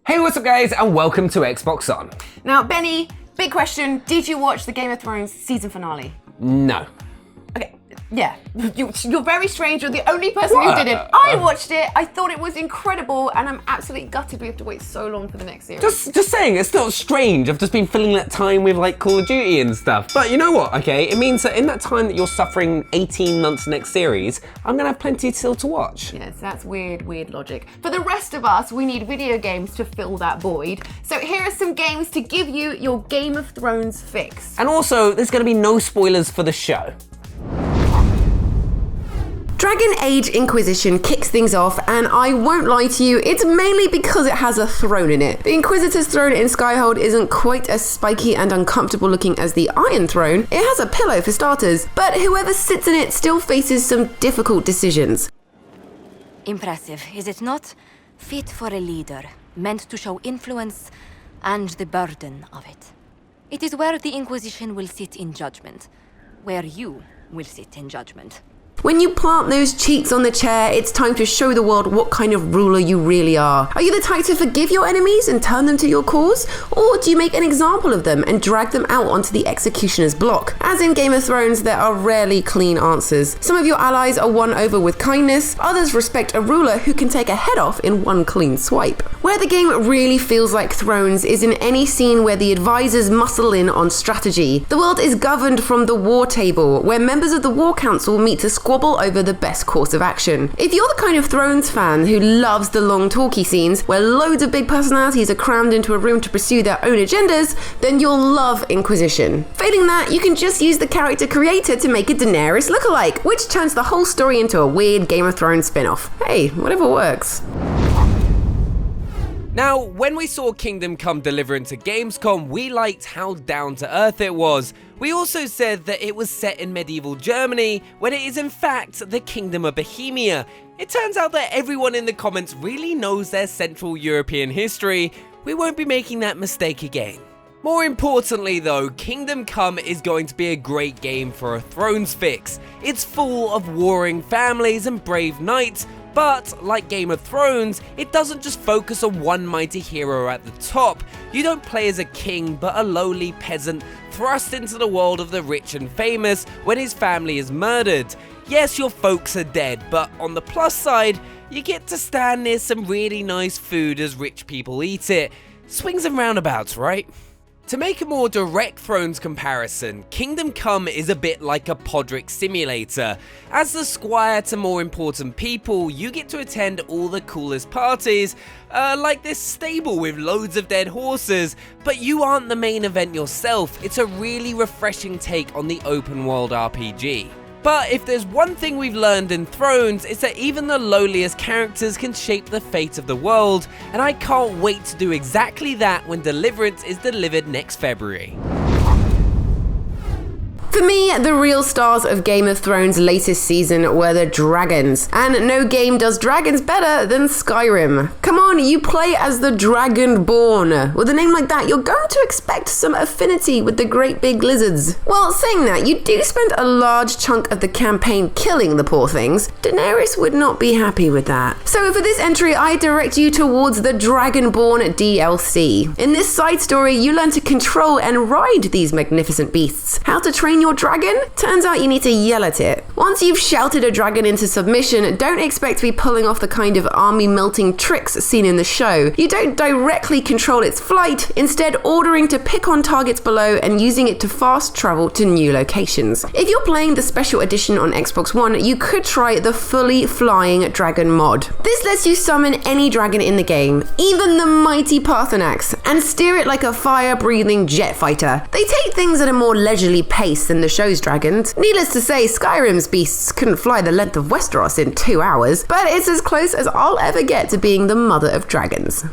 Hey, what's up guys, and welcome to Xbox On. Now, Benny, big question. Did you watch the Game of Thrones season finale? No. Okay, yeah. You're very strange. You're the only person who didn't. I watched it. I thought it was incredible, and I'm absolutely gutted we have to wait so long for the next series. Just saying, it's not strange. I've just been filling that time with like Call of Duty and stuff. But you know what, okay? It means that in that time that you're suffering 18 months next series, I'm gonna have plenty still to watch. Yes, that's weird logic. For the rest of us, we need video games to fill that void. So here are some games to give you your Game of Thrones fix. And also, there's gonna be no spoilers for the show. Dragon Age Inquisition kicks things off, and I won't lie to you, it's mainly because it has a throne in it. The Inquisitor's throne in Skyhold isn't quite as spiky and uncomfortable looking as the Iron Throne. It has a pillow for starters, but whoever sits in it still faces some difficult decisions. Impressive, is it not? Fit for a leader, meant to show influence and the burden of it. It is where the Inquisition will sit in judgment, where you will sit in judgment. When you plant those cheeks on the chair, it's time to show the world what kind of ruler you really are. Are you the type to forgive your enemies and turn them to your cause? Or do you make an example of them and drag them out onto the executioner's block? As in Game of Thrones, there are rarely clean answers. Some of your allies are won over with kindness, others respect a ruler who can take a head off in one clean swipe. Where the game really feels like Thrones is in any scene where the advisors muscle in on strategy. The world is governed from the war table, where members of the War Council meet to squabble over the best course of action. If you're the kind of Thrones fan who loves the long talky scenes where loads of big personalities are crammed into a room to pursue their own agendas, then you'll love Inquisition. Failing that, you can just use the character creator to make a Daenerys lookalike, which turns the whole story into a weird Game of Thrones spin-off. Hey, whatever works. Now, when we saw Kingdom Come Deliverance at Gamescom, we liked how down to earth it was. We also said that it was set in medieval Germany, when it is in fact the Kingdom of Bohemia. It turns out that everyone in the comments really knows their Central European history. We won't be making that mistake again. More importantly though, Kingdom Come is going to be a great game for a Thrones fix. It's full of warring families and brave knights, but like Game of Thrones, it doesn't just focus on one mighty hero at the top. You don't play as a king, but a lowly peasant thrust into the world of the rich and famous when his family is murdered. Yes, your folks are dead, but on the plus side, you get to stand near some really nice food as rich people eat it. Swings and roundabouts, right? To make a more direct Thrones comparison, Kingdom Come is a bit like a Podrick simulator. As the squire to more important people, you get to attend all the coolest parties, like this stable with loads of dead horses, but you aren't the main event yourself. It's a really refreshing take on the open world RPG. But if there's one thing we've learned in Thrones, it's that even the lowliest characters can shape the fate of the world, and I can't wait to do exactly that when Deliverance is delivered next February. For me, the real stars of Game of Thrones' latest season were the dragons, and no game does dragons better than Skyrim. Come on, you play as the Dragonborn. With a name like that, you're going to expect some affinity with the great big lizards. Well, saying that, you do spend a large chunk of the campaign killing the poor things. Daenerys would not be happy with that. So for this entry, I direct you towards the Dragonborn DLC. In this side story, you learn to control and ride these magnificent beasts. How to train your dragon? Turns out you need to yell at it. Once you've shouted a dragon into submission, don't expect to be pulling off the kind of army melting tricks seen in the show. You don't directly control its flight, instead ordering to pick on targets below and using it to fast travel to new locations. If you're playing the special edition on Xbox One, you could try the fully flying dragon mod. This lets you summon any dragon in the game, even the mighty Parthenax, and steer it like a fire-breathing jet fighter. They take things at a more leisurely pace than the show's dragons. Needless to say, Skyrim's beasts couldn't fly the length of Westeros in 2 hours, but it's as close as I'll ever get to being the mother of dragons.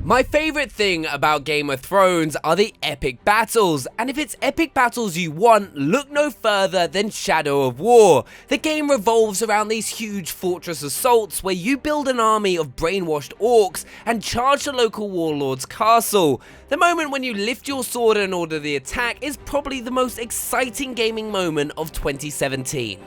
My favourite thing about Game of Thrones are the epic battles, and if it's epic battles you want, look no further than Shadow of War. The game revolves around these huge fortress assaults where you build an army of brainwashed orcs and charge the local warlord's castle. The moment when you lift your sword and order the attack is probably the most exciting gaming moment of 2017.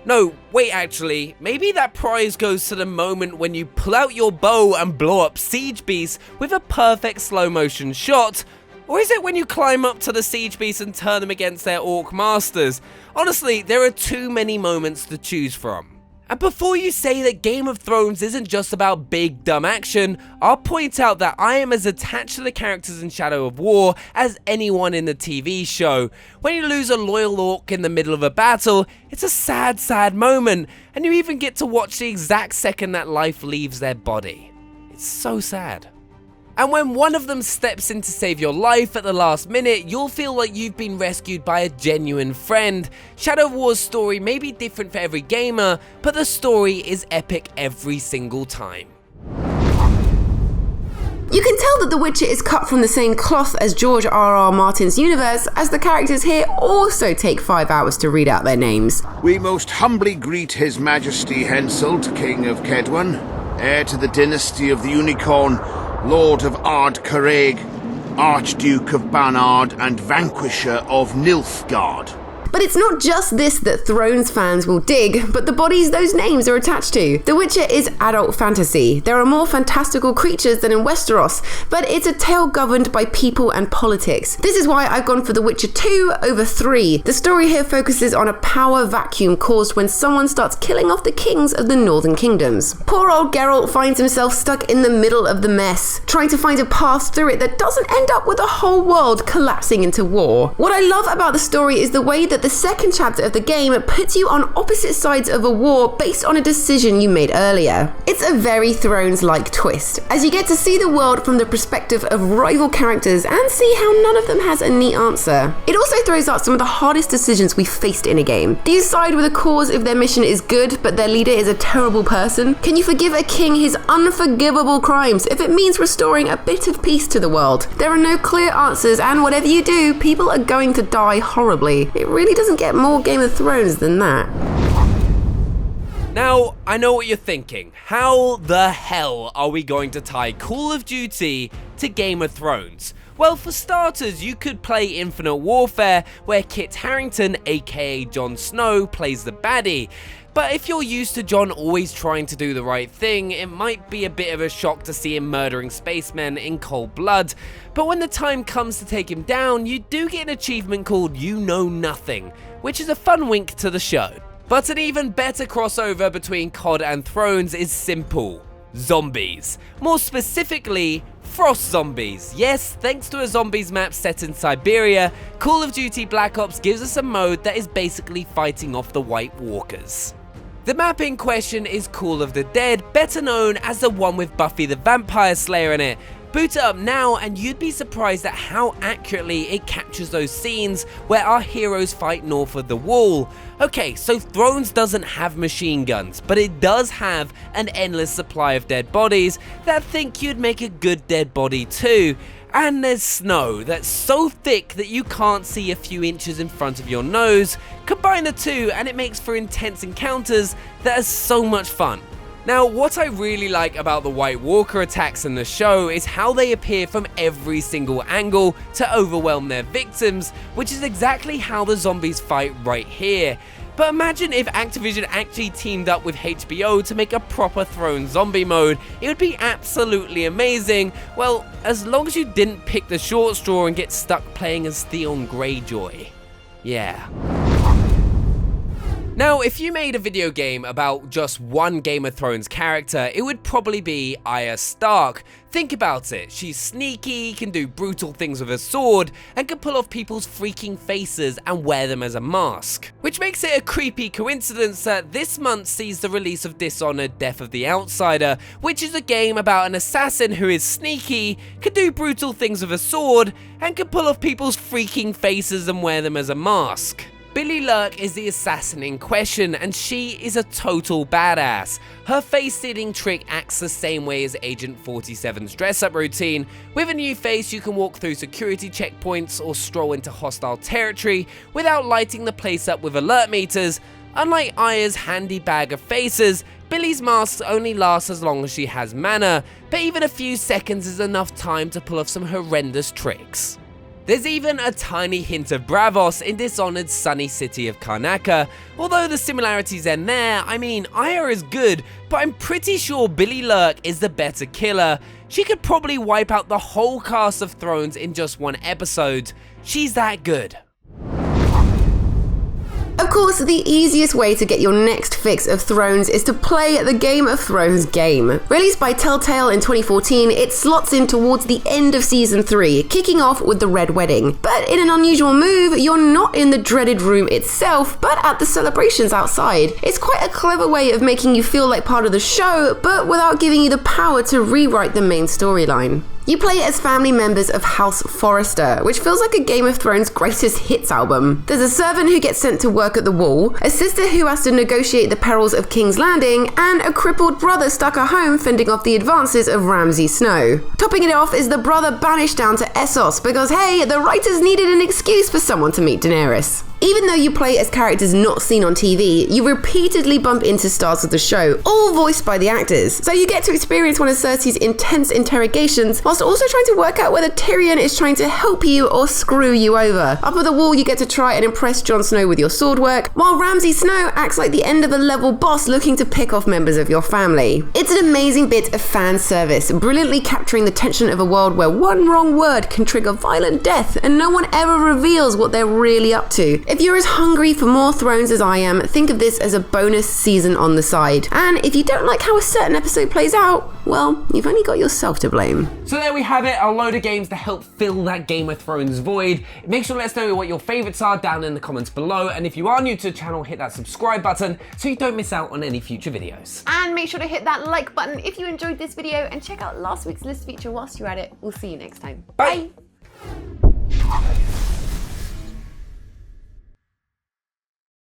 No, wait actually, maybe that prize goes to the moment when you pull out your bow and blow up siege beasts with a perfect slow motion shot. Or is it when you climb up to the siege beasts and turn them against their orc masters? Honestly, there are too many moments to choose from. And before you say that Game of Thrones isn't just about big dumb action, I'll point out that I am as attached to the characters in Shadow of War as anyone in the TV show. When you lose a loyal orc in the middle of a battle, it's a sad moment, and you even get to watch the exact second that life leaves their body. It's so sad. And when one of them steps in to save your life at the last minute, you'll feel like you've been rescued by a genuine friend. Shadow of War's story may be different for every gamer, but the story is epic every single time. You can tell that The Witcher is cut from the same cloth as George R.R. Martin's universe, as the characters here also take 5 hours to read out their names. We most humbly greet His Majesty Henselt, King of Kedwen, heir to the dynasty of the Unicorn, Lord of Ard Carreg, Archduke of Banard, and Vanquisher of Nilfgaard. But it's not just this that Thrones fans will dig, but the bodies those names are attached to. The Witcher is adult fantasy. There are more fantastical creatures than in Westeros, but it's a tale governed by people and politics. This is why I've gone for The Witcher 2 over 3. The story here focuses on a power vacuum caused when someone starts killing off the kings of the Northern Kingdoms. Poor old Geralt finds himself stuck in the middle of the mess, trying to find a path through it that doesn't end up with the whole world collapsing into war. What I love about the story is the way that the second chapter of the game puts you on opposite sides of a war based on a decision you made earlier. It's a very Thrones-like twist, as you get to see the world from the perspective of rival characters and see how none of them has a neat answer. It also throws out some of the hardest decisions we've faced in a game. Do you side with a cause if their mission is good but their leader is a terrible person? Can you forgive a king his unforgivable crimes if it means restoring a bit of peace to the world? There are no clear answers, and whatever you do, people are going to die horribly. It really doesn't get more Game of Thrones than that. Now, I know what you're thinking. How the hell are we going to tie Call of Duty to Game of Thrones? Well, for starters, you could play Infinite Warfare, where Kit Harington, aka Jon Snow, plays the baddie. But if you're used to Jon always trying to do the right thing, it might be a bit of a shock to see him murdering spacemen in cold blood. But when the time comes to take him down, you do get an achievement called You Know Nothing, which is a fun wink to the show. But an even better crossover between COD and Thrones is simple: zombies. More specifically, frost zombies. Yes, thanks to a zombies map set in Siberia, Call of Duty Black Ops gives us a mode that is basically fighting off the White Walkers. The map in question is Call of the Dead, better known as the one with Buffy the Vampire Slayer in it. Boot it up now and you'd be surprised at how accurately it captures those scenes where our heroes fight north of the wall. Okay, so Thrones doesn't have machine guns, but it does have an endless supply of dead bodies that I think you'd make a good dead body too. And there's snow that's so thick that you can't see a few inches in front of your nose. Combine the two and it makes for intense encounters that are so much fun. Now, what I really like about the White Walker attacks in the show is how they appear from every single angle to overwhelm their victims, which is exactly how the zombies fight right here. But imagine if Activision actually teamed up with HBO to make a proper Thrones zombie mode. It would be absolutely amazing. Well, as long as you didn't pick the short straw and get stuck playing as Theon Greyjoy. Yeah. Now, if you made a video game about just one Game of Thrones character, it would probably be Arya Stark. Think about it, she's sneaky, can do brutal things with a sword, and can pull off people's freaking faces and wear them as a mask. Which makes it a creepy coincidence that this month sees the release of Dishonored: Death of the Outsider, which is a game about an assassin who is sneaky, can do brutal things with a sword, and can pull off people's freaking faces and wear them as a mask. Billy Lurk is the assassin in question, and she is a total badass. Her face-stealing trick acts the same way as Agent 47's dress-up routine. With a new face, you can walk through security checkpoints or stroll into hostile territory without lighting the place up with alert meters. Unlike Arya's handy bag of faces, Billy's masks only last as long as she has mana, but even a few seconds is enough time to pull off some horrendous tricks. There's even a tiny hint of Bravos in Dishonored's sunny city of Karnaca. Although the similarities end there, I mean, Aya is good, but I'm pretty sure Billy Lurk is the better killer. She could probably wipe out the whole cast of Thrones in just one episode. She's that good. Of course, the easiest way to get your next fix of Thrones is to play the Game of Thrones game. Released by Telltale in 2014, it slots in towards the end of Season 3, kicking off with the Red Wedding. But in an unusual move, you're not in the dreaded room itself, but at the celebrations outside. It's quite a clever way of making you feel like part of the show, but without giving you the power to rewrite the main storyline. You play as family members of House Forrester, which feels like a Game of Thrones greatest hits album. There's a servant who gets sent to work at the wall, a sister who has to negotiate the perils of King's Landing, and a crippled brother stuck at home fending off the advances of Ramsay Snow. Topping it off is the brother banished down to Essos because, hey, the writers needed an excuse for someone to meet Daenerys. Even though you play as characters not seen on TV, you repeatedly bump into stars of the show, all voiced by the actors. So you get to experience one of Cersei's intense interrogations, whilst also trying to work out whether Tyrion is trying to help you or screw you over. Up at the wall, you get to try and impress Jon Snow with your sword work, while Ramsay Snow acts like the end of a level boss looking to pick off members of your family. It's an amazing bit of fan service, brilliantly capturing the tension of a world where one wrong word can trigger violent death and no one ever reveals what they're really up to. If you're as hungry for more Thrones as I am, think of this as a bonus season on the side. And if you don't like how a certain episode plays out, well, you've only got yourself to blame. So there we have it, a load of games to help fill that Game of Thrones void. Make sure to let us know what your favourites are down in the comments below, and if you are new to the channel, hit that subscribe button so you don't miss out on any future videos. And make sure to hit that like button if you enjoyed this video, and check out last week's list feature whilst you're at it. We'll see you next time. Bye. Bye.